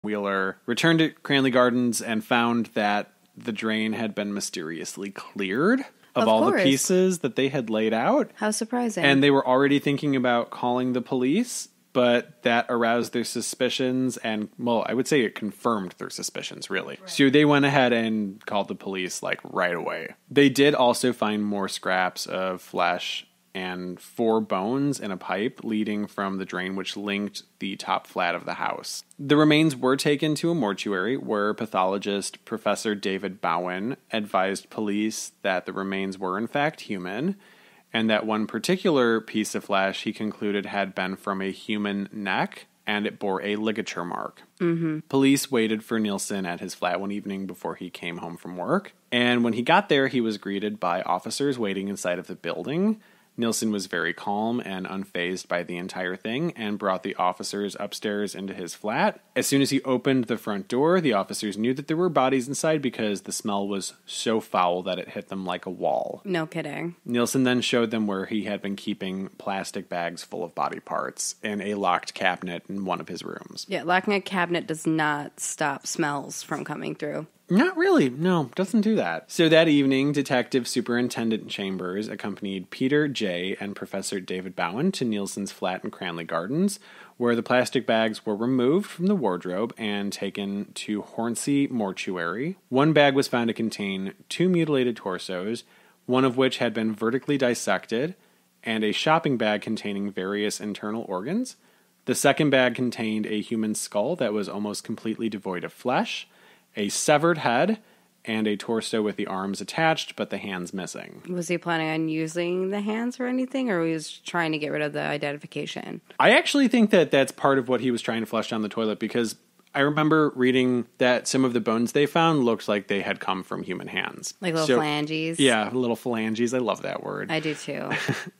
Wheeler returned to Cranley Gardens and found that the drain had been mysteriously cleared of all the pieces that they had laid out. How surprising. And they were already thinking about calling the police, but that aroused their suspicions and, well, I would say it confirmed their suspicions, really. Right. So they went ahead and called the police, like, right away. They did also find more scraps of flesh and 4 bones in a pipe leading from the drain which linked the top flat of the house. The remains were taken to a mortuary where pathologist Professor David Bowen advised police that the remains were in fact human, and that one particular piece of flesh he concluded had been from a human neck, and it bore a ligature mark. Mm-hmm. Police waited for Nilsen at his flat one evening before he came home from work, and when he got there, he was greeted by officers waiting inside of the building. Nilsen was very calm and unfazed by the entire thing and brought the officers upstairs into his flat. As soon as he opened the front door, the officers knew that there were bodies inside because the smell was so foul that it hit them like a wall. No kidding. Nilsen then showed them where he had been keeping plastic bags full of body parts in a locked cabinet in one of his rooms. Yeah, locking a cabinet does not stop smells from coming through. Not really. No, doesn't do that. So that evening, Detective Superintendent Chambers accompanied Peter J. and Professor David Bowen to Nilsen's flat in Cranley Gardens, where the plastic bags were removed from the wardrobe and taken to Hornsey Mortuary. One bag was found to contain 2 mutilated torsos, one of which had been vertically dissected, and a shopping bag containing various internal organs. The second bag contained a human skull that was almost completely devoid of flesh, a severed head, and a torso with the arms attached, but the hands missing. Was he planning on using the hands or anything, or he was trying to get rid of the identification? I actually think that that's part of what he was trying to flush down the toilet, because I remember reading that some of the bones they found looked like they had come from human hands. Like little phalanges? Yeah, little phalanges. I love that word. I do too.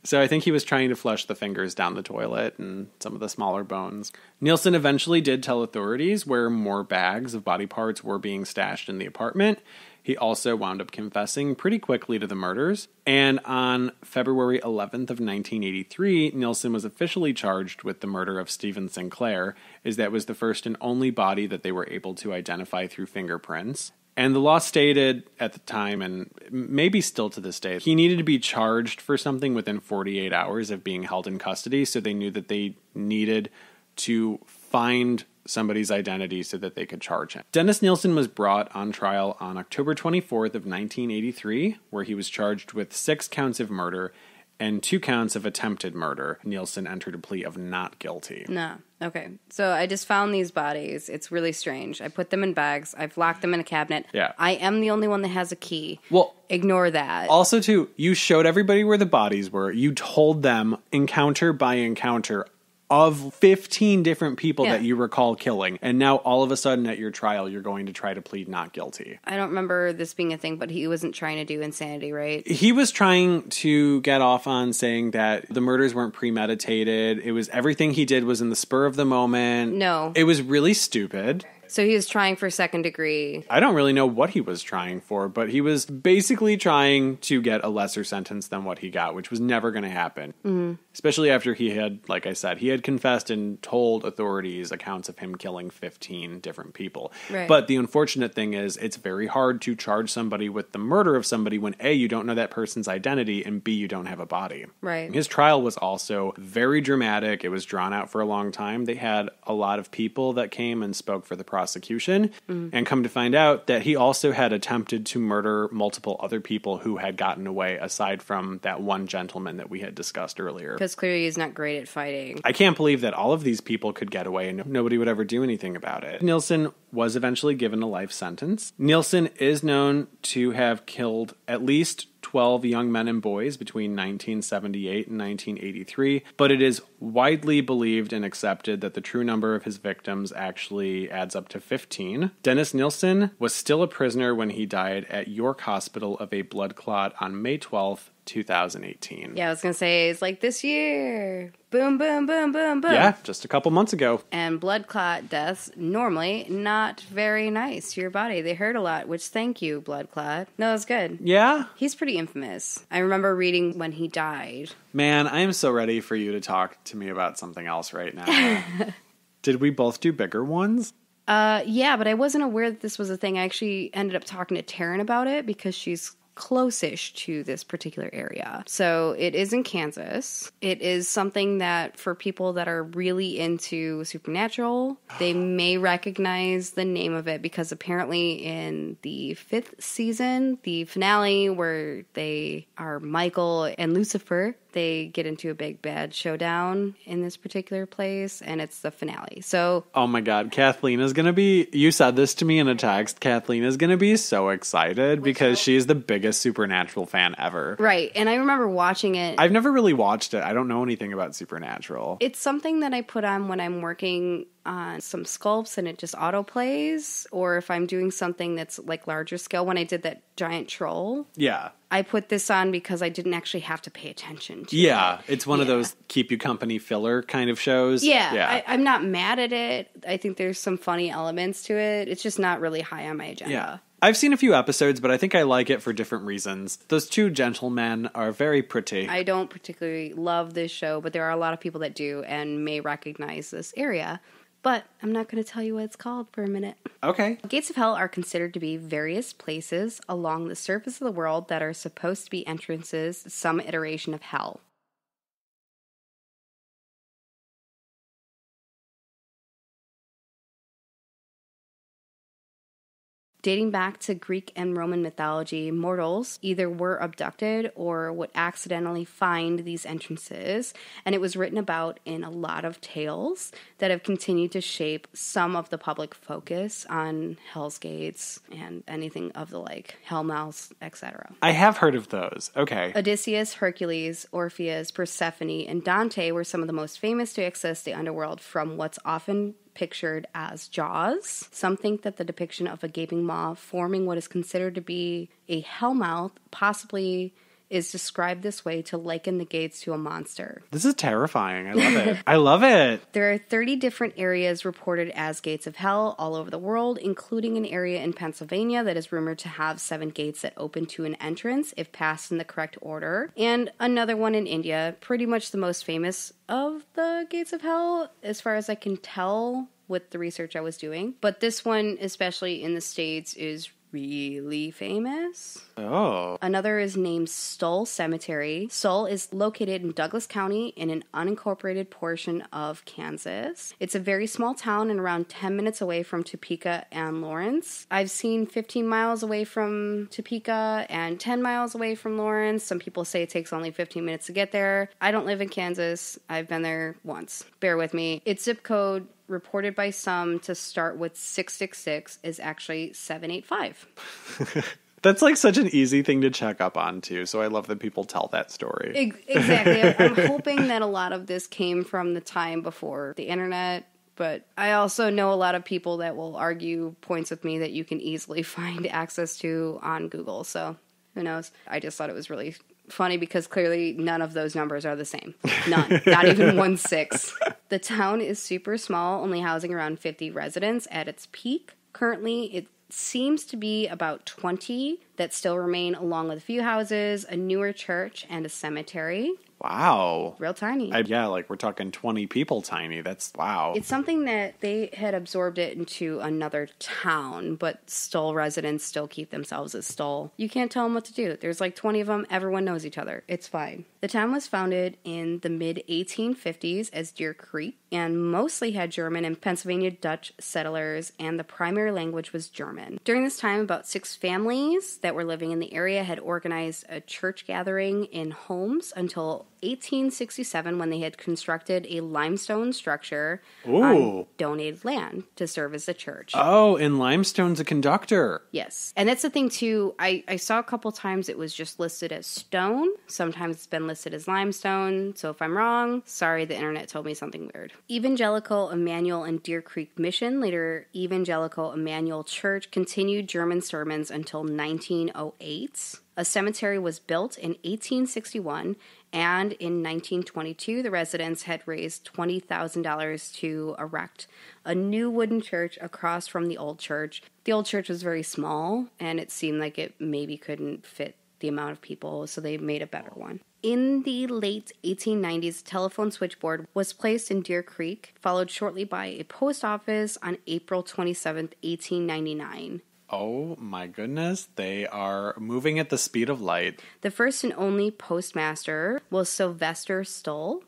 So I think he was trying to flush the fingers down the toilet and some of the smaller bones. Nilsen eventually did tell authorities where more bags of body parts were being stashed in the apartment. He also wound up confessing pretty quickly to the murders, and on February 11th of 1983, Nilsen was officially charged with the murder of Stephen Sinclair, as that was the first and only body that they were able to identify through fingerprints. And the law stated at the time, and maybe still to this day, he needed to be charged for something within 48 hours of being held in custody, so they knew that they needed to find somebody's identity so that they could charge him. Dennis Nilsen was brought on trial on October 24th of 1983, where he was charged with 6 counts of murder and 2 counts of attempted murder. Nilsen entered a plea of not guilty. No. Okay. So I just found these bodies. It's really strange. I put them in bags. I've locked them in a cabinet. Yeah. I am the only one that has a key. Well, ignore that. Also, too, you showed everybody where the bodies were. You told them encounter by encounter of 15 different people that you recall killing. And now all of a sudden at your trial, you're going to try to plead not guilty. I don't remember this being a thing, but he wasn't trying to do insanity, right? He was trying to get off on saying that the murders weren't premeditated. It was everything he did was in the spur of the moment. No. It was really stupid. So he was trying for second degree. I don't really know what he was trying for, but he was basically trying to get a lesser sentence than what he got, which was never going to happen. Mm-hmm. Especially after he had, like I said, he had confessed and told authorities accounts of him killing 15 different people. Right. But the unfortunate thing is it's very hard to charge somebody with the murder of somebody when A, you don't know that person's identity, and B, you don't have a body. Right. His trial was also very dramatic. It was drawn out for a long time. They had a lot of people that came and spoke for the prosecution, and come to find out that he also had attempted to murder multiple other people who had gotten away aside from that one gentleman that we had discussed earlier. Because clearly he's not great at fighting. I can't believe that all of these people could get away and nobody would ever do anything about it. Nilsen was eventually given a life sentence. Nilsen is known to have killed at least 12 young men and boys between 1978 and 1983, but it is widely believed and accepted that the true number of his victims actually adds up to 15. Dennis Nilsen was still a prisoner when he died at York Hospital of a blood clot on May 12th, 2018. Yeah, I was going to say, it's like this year. Boom, boom, boom, boom, boom. Yeah, just a couple months ago. And blood clot deaths, normally not very nice to your body. They hurt a lot, which thank you, blood clot. No, it's good. Yeah? He's pretty infamous. I remember reading when he died. Man, I am so ready for you to talk to me about something else right now. Did we both do bigger ones? Yeah, but I wasn't aware that this was a thing. I actually ended up talking to Taryn about it because she's close-ish to this particular area. So it is in Kansas. It is something that for people that are really into supernatural, they may recognize the name of it because apparently in the 5th season, the finale where they are Michael and Lucifer, they get into a big bad showdown in this particular place, and it's the finale. So, oh my God, Kathleen is going to be, you said this to me in a text, Kathleen is going to be so excited because she's the biggest Supernatural fan ever. Right, and I remember watching it. I've never really watched it. I don't know anything about Supernatural. It's something that I put on when I'm working on some sculpts and it just auto plays, or if I'm doing something that's like larger scale. When I did that giant troll, yeah, I put this on because I didn't actually have to pay attention to it. it. It's one of those keep you company filler kind of shows. Yeah. I'm not mad at it. I think there's some funny elements to it. It's just not really high on my agenda. Yeah. I've seen a few episodes, but I think I like it for different reasons. Those two gentlemen are very pretty. I don't particularly love this show, but there are a lot of people that do and may recognize this area. But I'm not going to tell you what it's called for a minute. Okay. Gates of Hell are considered to be various places along the surface of the world that are supposed to be entrances to some iteration of hell. Dating back to Greek and Roman mythology, mortals either were abducted or would accidentally find these entrances, and it was written about in a lot of tales that have continued to shape some of the public focus on Hell's Gates and anything of the like, Hellmouths, etc. I have heard of those. Okay. Odysseus, Hercules, Orpheus, Persephone, and Dante were some of the most famous to access the underworld from what's often pictured as Jaws. Some think that the depiction of a gaping maw forming what is considered to be a hellmouth possibly is described this way to liken the gates to a monster. This is terrifying. I love it. I love it. There are 30 different areas reported as gates of hell all over the world, including an area in Pennsylvania that is rumored to have 7 gates that open to an entrance if passed in the correct order, and another one in India, pretty much the most famous of the gates of hell, as far as I can tell with the research I was doing. But this one, especially in the States, is really famous. Oh. Another is named Stull Cemetery. Stull is located in Douglas County in an unincorporated portion of Kansas. It's a very small town and around 10 minutes away from Topeka and Lawrence. I've seen 15 miles away from Topeka and 10 miles away from Lawrence. Some people say it takes only 15 minutes to get there. I don't live in Kansas. I've been there once. Bear with me. Its zip code reported by some to start with 666 is actually 785. That's like such an easy thing to check up on too, so I love that people tell that story. Exactly. I'm hoping that a lot of this came from the time before the internet, but I also know a lot of people that will argue points with me that you can easily find access to on Google, so who knows. I just thought it was really funny because clearly none of those numbers are the same. None. Not even 1/6. The town is super small, only housing around 50 residents at its peak. Currently, it seems to be about 20 that still remain, along with a few houses, a newer church, and a cemetery. Wow. Real tiny. Yeah, like we're talking 20 people tiny. That's wow. It's something that they had absorbed it into another town, but Stull residents still keep themselves as Stull. You can't tell them what to do. There's like 20 of them. Everyone knows each other. It's fine. The town was founded in the mid-1850s as Deer Creek and mostly had German and Pennsylvania Dutch settlers, and the primary language was German. During this time, about 6 families that were living in the area had organized a church gathering in homes until 1867 when they had constructed a limestone structure on donated land to serve as a church. Oh, and limestone's a conductor. Yes. And that's the thing, too. I saw a couple times it was just listed as stone. Sometimes it's been listed as limestone. So if I'm wrong, sorry, the internet told me something weird. Evangelical Emmanuel and Deer Creek Mission, later Evangelical Emmanuel Church, continued German sermons until 1908. A cemetery was built in 1861, and in 1922, the residents had raised $20,000 to erect a new wooden church across from the old church. The old church was very small, and it seemed like it maybe couldn't fit the amount of people, so they made a better one. In the late 1890s, a telephone switchboard was placed in Deer Creek, followed shortly by a post office on April 27th, 1899. Oh my goodness, they are moving at the speed of light. The first and only postmaster was Sylvester Stull.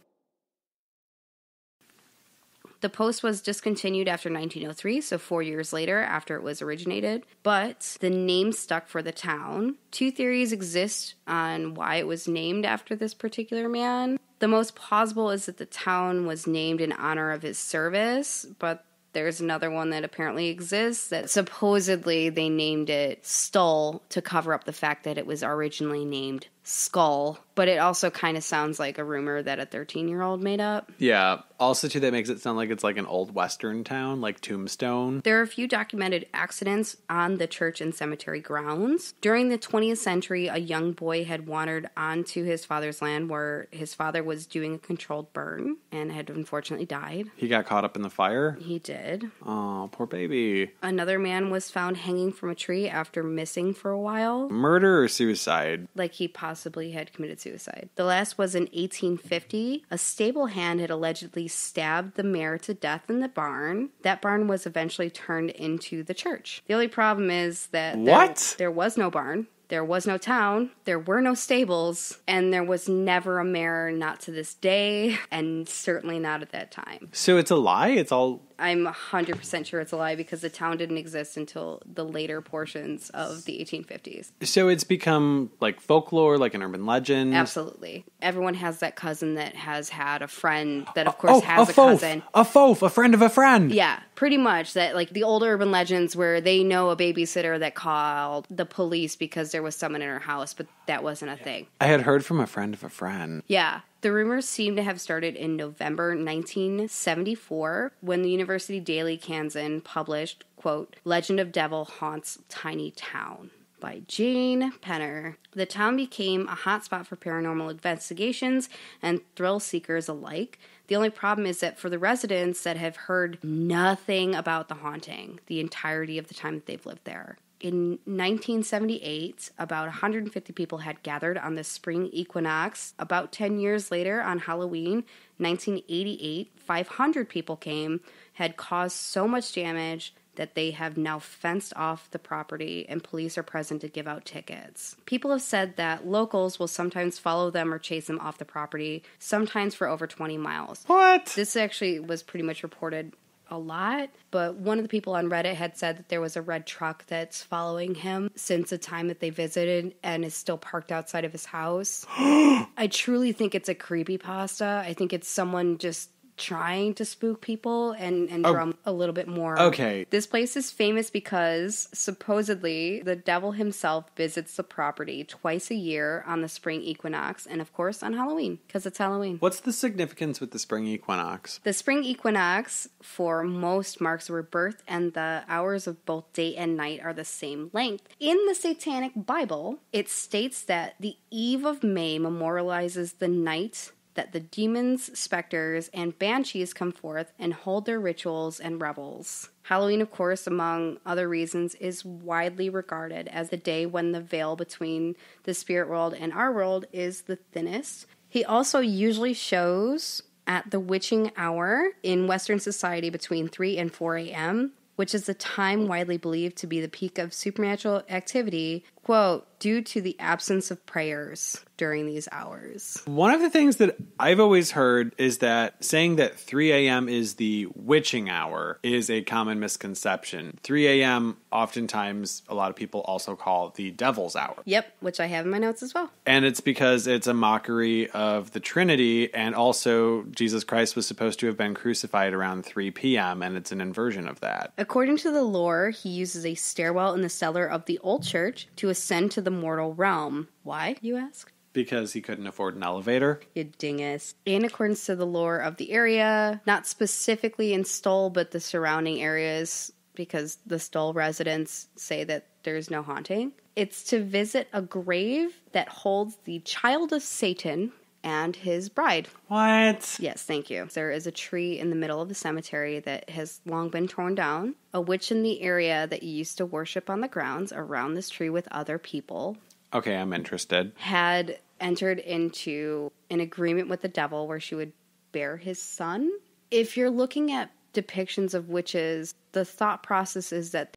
The post was discontinued after 1903, so 4 years later after it was originated, but the name stuck for the town. Two theories exist on why it was named after this particular man. The most plausible is that the town was named in honor of his service, but there's another one that apparently exists that supposedly they named it Stull to cover up the fact that it was originally named Skull, but it also kind of sounds like a rumor that a 13-year-old made up. Yeah, also too, that makes it sound like it's like an old western town, like Tombstone. There are a few documented accidents on the church and cemetery grounds. During the 20th century, a young boy had wandered onto his father's land where his father was doing a controlled burn and had unfortunately died. He got caught up in the fire? He did. Oh, poor baby. Another man was found hanging from a tree after missing for a while. Murder or suicide? Like he possibly had committed suicide. The last was in 1850. A stable hand had allegedly stabbed the mare to death in the barn. That barn was eventually turned into the church. The only problem is that there was no barn. There was no town, there were no stables, and there was never a mare, not to this day, and certainly not at that time. So it's a lie? It's all... I'm 100% sure it's a lie because the town didn't exist until the later portions of the 1850s. So it's become like folklore, like an urban legend? Absolutely. Everyone has that cousin that has had a friend that, of course, has a cousin. A friend of a friend. Yeah, pretty much. That, like, the old urban legends where they know a babysitter that called the police because there was someone in her house, but that wasn't a thing. I had heard from a friend of a friend. Yeah. The rumors seem to have started in November 1974 when the University Daily Kansan published, quote, Legend of Devil Haunts Tiny Town by Jane Penner. The town became a hotspot for paranormal investigations and thrill seekers alike. The only problem is that for the residents that have heard nothing about the haunting the entirety of the time that they've lived there. In 1978, about 150 people had gathered on the spring equinox. About 10 years later, on Halloween, 1988, 500 people came, had caused so much damage that they have now fenced off the property and police are present to give out tickets. People have said that locals will sometimes follow them or chase them off the property, sometimes for over 20 miles. What? This actually was pretty much reported a lot, but one of the people on Reddit had said that there was a red truck that's following him since the time that they visited and is still parked outside of his house. I truly think it's a creepypasta. I think it's someone just trying to spook people and drum a little bit more. Okay. This place is famous because supposedly the devil himself visits the property twice a year on the spring equinox and of course on Halloween because it's Halloween. What's the significance with the spring equinox? The spring equinox for most marks a rebirth and the hours of both day and night are the same length. In the Satanic Bible, it states that the eve of May memorializes the night that the demons, specters, and banshees come forth and hold their rituals and revels. Halloween, of course, among other reasons, is widely regarded as the day when the veil between the spirit world and our world is the thinnest. He also usually shows at the witching hour in Western society between 3 and 4 a.m., which is the time widely believed to be the peak of supernatural activity, quote, due to the absence of prayers during these hours. One of the things that I've always heard is that saying that 3 a.m. is the witching hour is a common misconception. 3 a.m. oftentimes a lot of people also call the devil's hour. Yep, which I have in my notes as well. And it's because it's a mockery of the Trinity, and also Jesus Christ was supposed to have been crucified around 3 p.m., and it's an inversion of that. According to the lore, he uses a stairwell in the cellar of the old church to ascend to the mortal realm. Why, you ask? Because he couldn't afford an elevator? You dingus. In accordance to the lore of the area, not specifically in Stull, but the surrounding areas, because the Stull residents say that there's no haunting. It's to visit a grave that holds the child of Satan and his bride. What? Yes, thank you. There is a tree in the middle of the cemetery that has long been torn down. A witch in the area that used to worship on the grounds around this tree with other people. Okay, I'm interested. Had entered into an agreement with the devil where she would bear his son. If you're looking at depictions of witches, the thought process is that